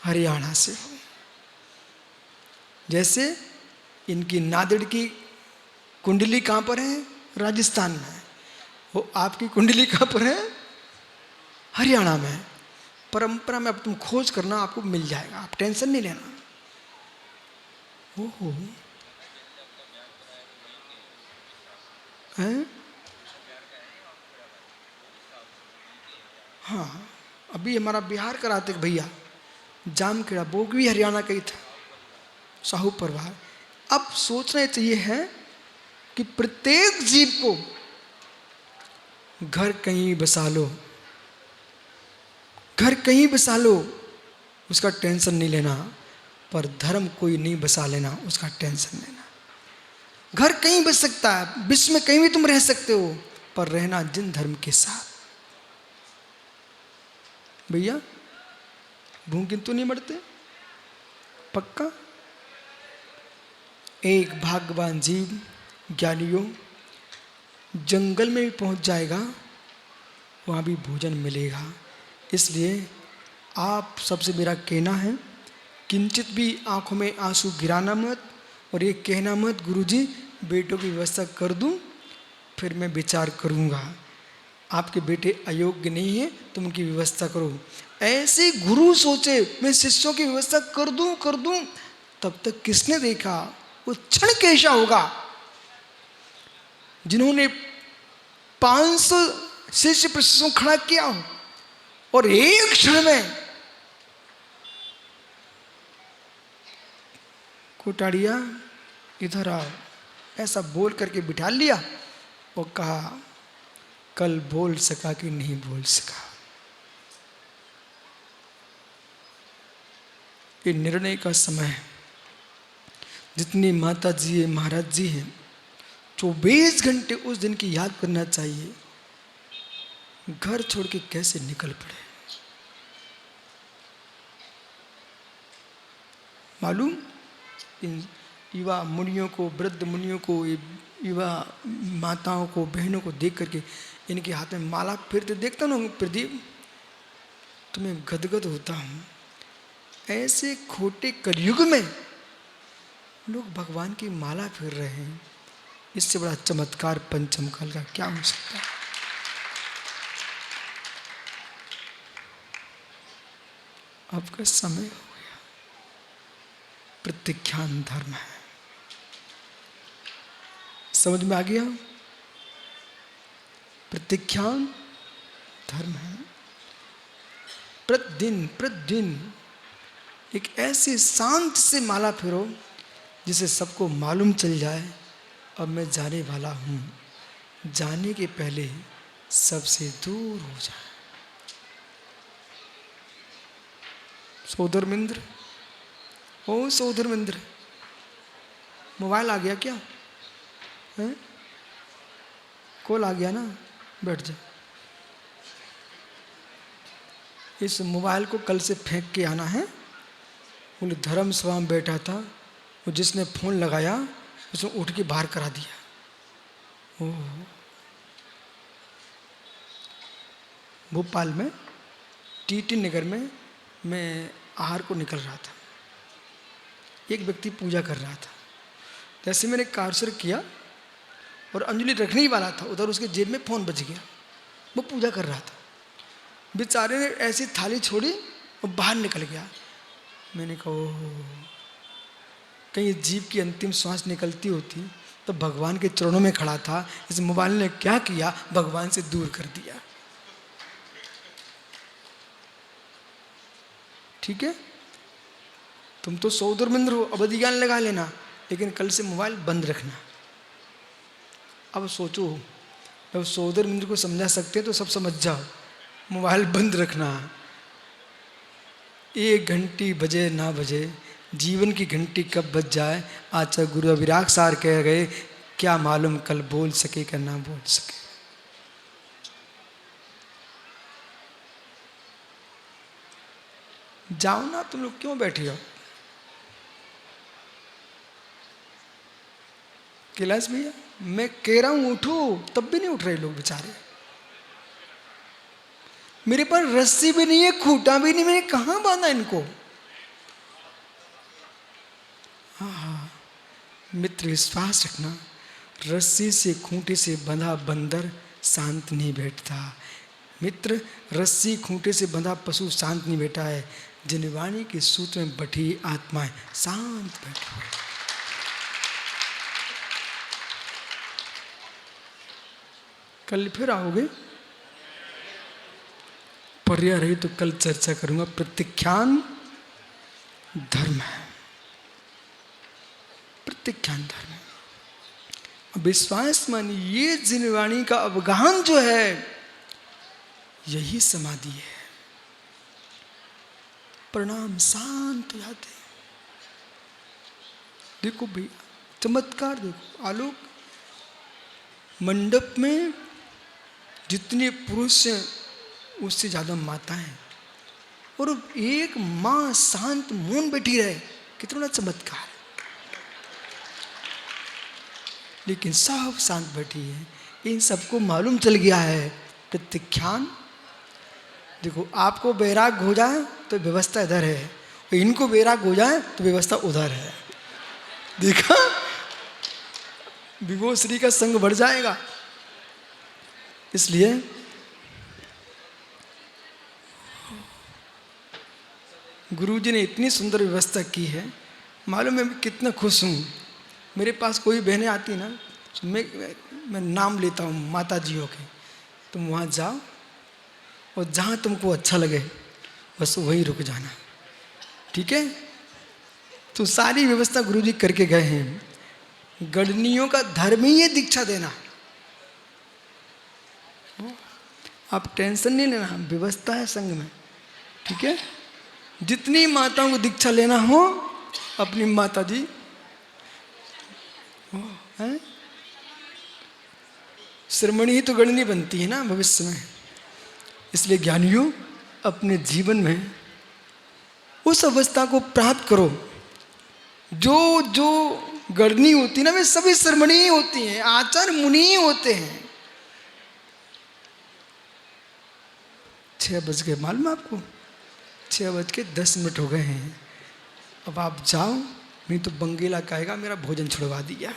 Speaker 1: हरियाणा से हो। जैसे इनकी नादेड़ की कुंडली कहां पर है? राजस्थान में। वो आपकी कुंडली कहां पर है? हरियाणा में। परंपरा में अब तुम खोज करना, आपको मिल जाएगा, आप टेंशन नहीं लेना। ओहो हैं? हाँ, अभी हमारा बिहार का रात एक भैया जामखेड़ा, वो भी हरियाणा का ही था, साहू परिवार। अब सोचना चाहिए है कि प्रत्येक जीव को घर कहीं बसा लो, घर कहीं बसा लो, उसका टेंशन नहीं लेना, पर धर्म कोई नहीं बसा लेना, उसका टेंशन लेना। घर कहीं बस सकता है, विश्व में कहीं भी तुम रह सकते हो, पर रहना जिन धर्म के साथ। भैया भूख तो नहीं मरते, पक्का। एक भाग्यवान जीव ज्ञानियों जंगल में भी पहुंच जाएगा, वहां भी भोजन मिलेगा। इसलिए आप सबसे मेरा कहना है, किंचित भी आंखों में आंसू गिराना मत, और ये कहना मत गुरुजी बेटों की व्यवस्था कर दूं फिर मैं विचार करूंगा। आपके बेटे अयोग्य नहीं है, तुम उनकी व्यवस्था करो। ऐसे गुरु सोचे मैं शिष्यों की व्यवस्था कर दूं, तब तक किसने देखा वो क्षण कैसा होगा। जिन्होंने 500 शिष्य प्रशिष्यों खड़ा किया हो, और एक क्षण में कोटाड़िया इधर आओ ऐसा बोल करके बिठा लिया, और कहा कल बोल सका कि नहीं बोल सका। ये निर्णय का समय है। जितनी माता जी है, महाराज जी हैं, 24 घंटे उस दिन की याद करना चाहिए, घर छोड़ के कैसे निकल पड़े। मालूम, इन युवा मुनियों को, वृद्ध मुनियों को, युवा माताओं को, बहनों को देख करके, इनके हाथ में माला फिरते देखता ना प्रदीप, तुम्हें गदगद होता हूं। ऐसे खोटे कलयुग में लोग भगवान की माला फिर रहे हैं, इससे बड़ा चमत्कार पंचम काल का क्या हो सकता है। आपका समय हो गया। प्रत्याख्यान धर्म है, समझ में आ गया? प्रत्याख्यान धर्म है। प्रतिदिन एक ऐसी शांत से माला फिरो जिसे सबको मालूम चल जाए, अब मैं जाने वाला हूं, जाने के पहले सबसे दूर हो जाए। सोधर्मेंद्र, ओ सोधर्मेंद्र, मोबाइल आ गया क्या है? कॉल आ गया ना, बैठ जा। इस मोबाइल को कल से फेंक के आना है। बोले धर्म सभा में बैठा था, वो जिसने फोन लगाया उसने उठ के बाहर करा दिया। ओह, भोपाल में टीटी नगर में मैं आहार को निकल रहा था, एक व्यक्ति पूजा कर रहा था। जैसे मैंने कारसर किया और अंजलि रखने ही वाला था, उधर उसके जेब में फोन बज गया। वो पूजा कर रहा था, बेचारे ने ऐसी थाली छोड़ी और बाहर निकल गया। मैंने कहा ओह, कहीं जीव की अंतिम श्वास निकलती होती तो भगवान के चरणों में खड़ा था, इस मोबाइल ने क्या किया, भगवान से दूर कर दिया। ठीक है, तुम तो सौदरमिंद्र हो, अवधि ज्ञान लगा लेना, लेकिन कल से मोबाइल बंद रखना। अब सोचो, जब सौदरमिंद्र को समझा सकते तो सब समझ जाओ, मोबाइल बंद रखना। 1 घंटी बजे ना बजे, जीवन की घंटी कब बज जाए। आचार्य गुरु अविराग सार कह गए, क्या मालूम कल बोल सके क्या ना बोल सके। जाओ ना, तुम लोग क्यों बैठे हो? कैलाश भैया, मैं कह रहा हूं उठो, तब भी नहीं उठ रहे लोग बेचारे। मेरे पास रस्सी भी नहीं है, खूंटा भी नहीं, मैंने कहां बांधा इनको। हाँ, मित्र विश्वास रखना, रस्सी से खूंटे से बंधा बंदर शांत नहीं बैठता। मित्र, रस्सी खूंटे से बंधा पशु शांत नहीं बैठा है, जिनवाणी के सूत्र में बैठी आत्माएं शांत बैठी है। कल फिर आओगे? पर्याय रही तो कल चर्चा करूंगा। प्रत्याख्यान धर्म है, प्रत्याख्यान धर्म है। विश्वास मानी ये जिनवाणी का अवगाहन जो है, यही समाधि है। प्रणाम, शांत हो जाते हैं। देखो भैया, चमत्कार देखो, आलोक मंडप में जितने पुरुष हैं उससे ज्यादा माता है, और एक मां शांत मौन बैठी रहे, कितना चमत्कार है। लेकिन सब शांत बैठी है, इन सबको मालूम चल गया है प्रत्याख्यान। देखो, आपको वैराग हो जाए तो व्यवस्था इधर है, और इनको वैराग हो जाए तो व्यवस्था उधर है। देखा, विभो श्री का संग बढ़ जाएगा। इसलिए गुरुजी ने इतनी सुंदर व्यवस्था की है, मालूम है मैं कितना खुश हूँ। मेरे पास कोई बहनें आती ना, तो मैं नाम लेता हूँ माता जियों के, तुम वहाँ जाओ और जहाँ तुमको अच्छा लगे बस वहीं रुक जाना, ठीक है। तो सारी व्यवस्था गुरुजी करके गए हैं। गणनियों का धर्म ही है दीक्षा देना। आप टेंशन नहीं लेना, व्यवस्था है संघ में, ठीक है। जितनी माताओं को दीक्षा लेना हो, अपनी माता जी है, श्रमणी ही तो गणनी बनती है ना भविष्य में। इसलिए ज्ञानियों, अपने जीवन में उस अवस्था को प्राप्त करो जो जो गणनी होती है ना, वे सभी श्रमणी ही होती हैं, आचार्य मुनि ही होते हैं। 6 बज गए, मालूम आपको? 6:10 हो गए हैं। अब आप जाओ, नहीं तो बंगेला कहेगा मेरा भोजन छुड़वा दिया।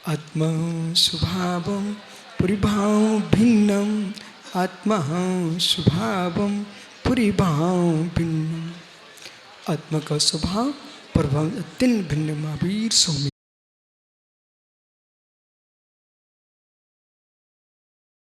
Speaker 1: आत्मा स्वभावम परिभाव भिन्नम, आत्मा स्वभावम परिभाव भिन्नम। आत्मा का स्वभाव प्रभाव अत्यंत भिन्न महावीर स्वामी।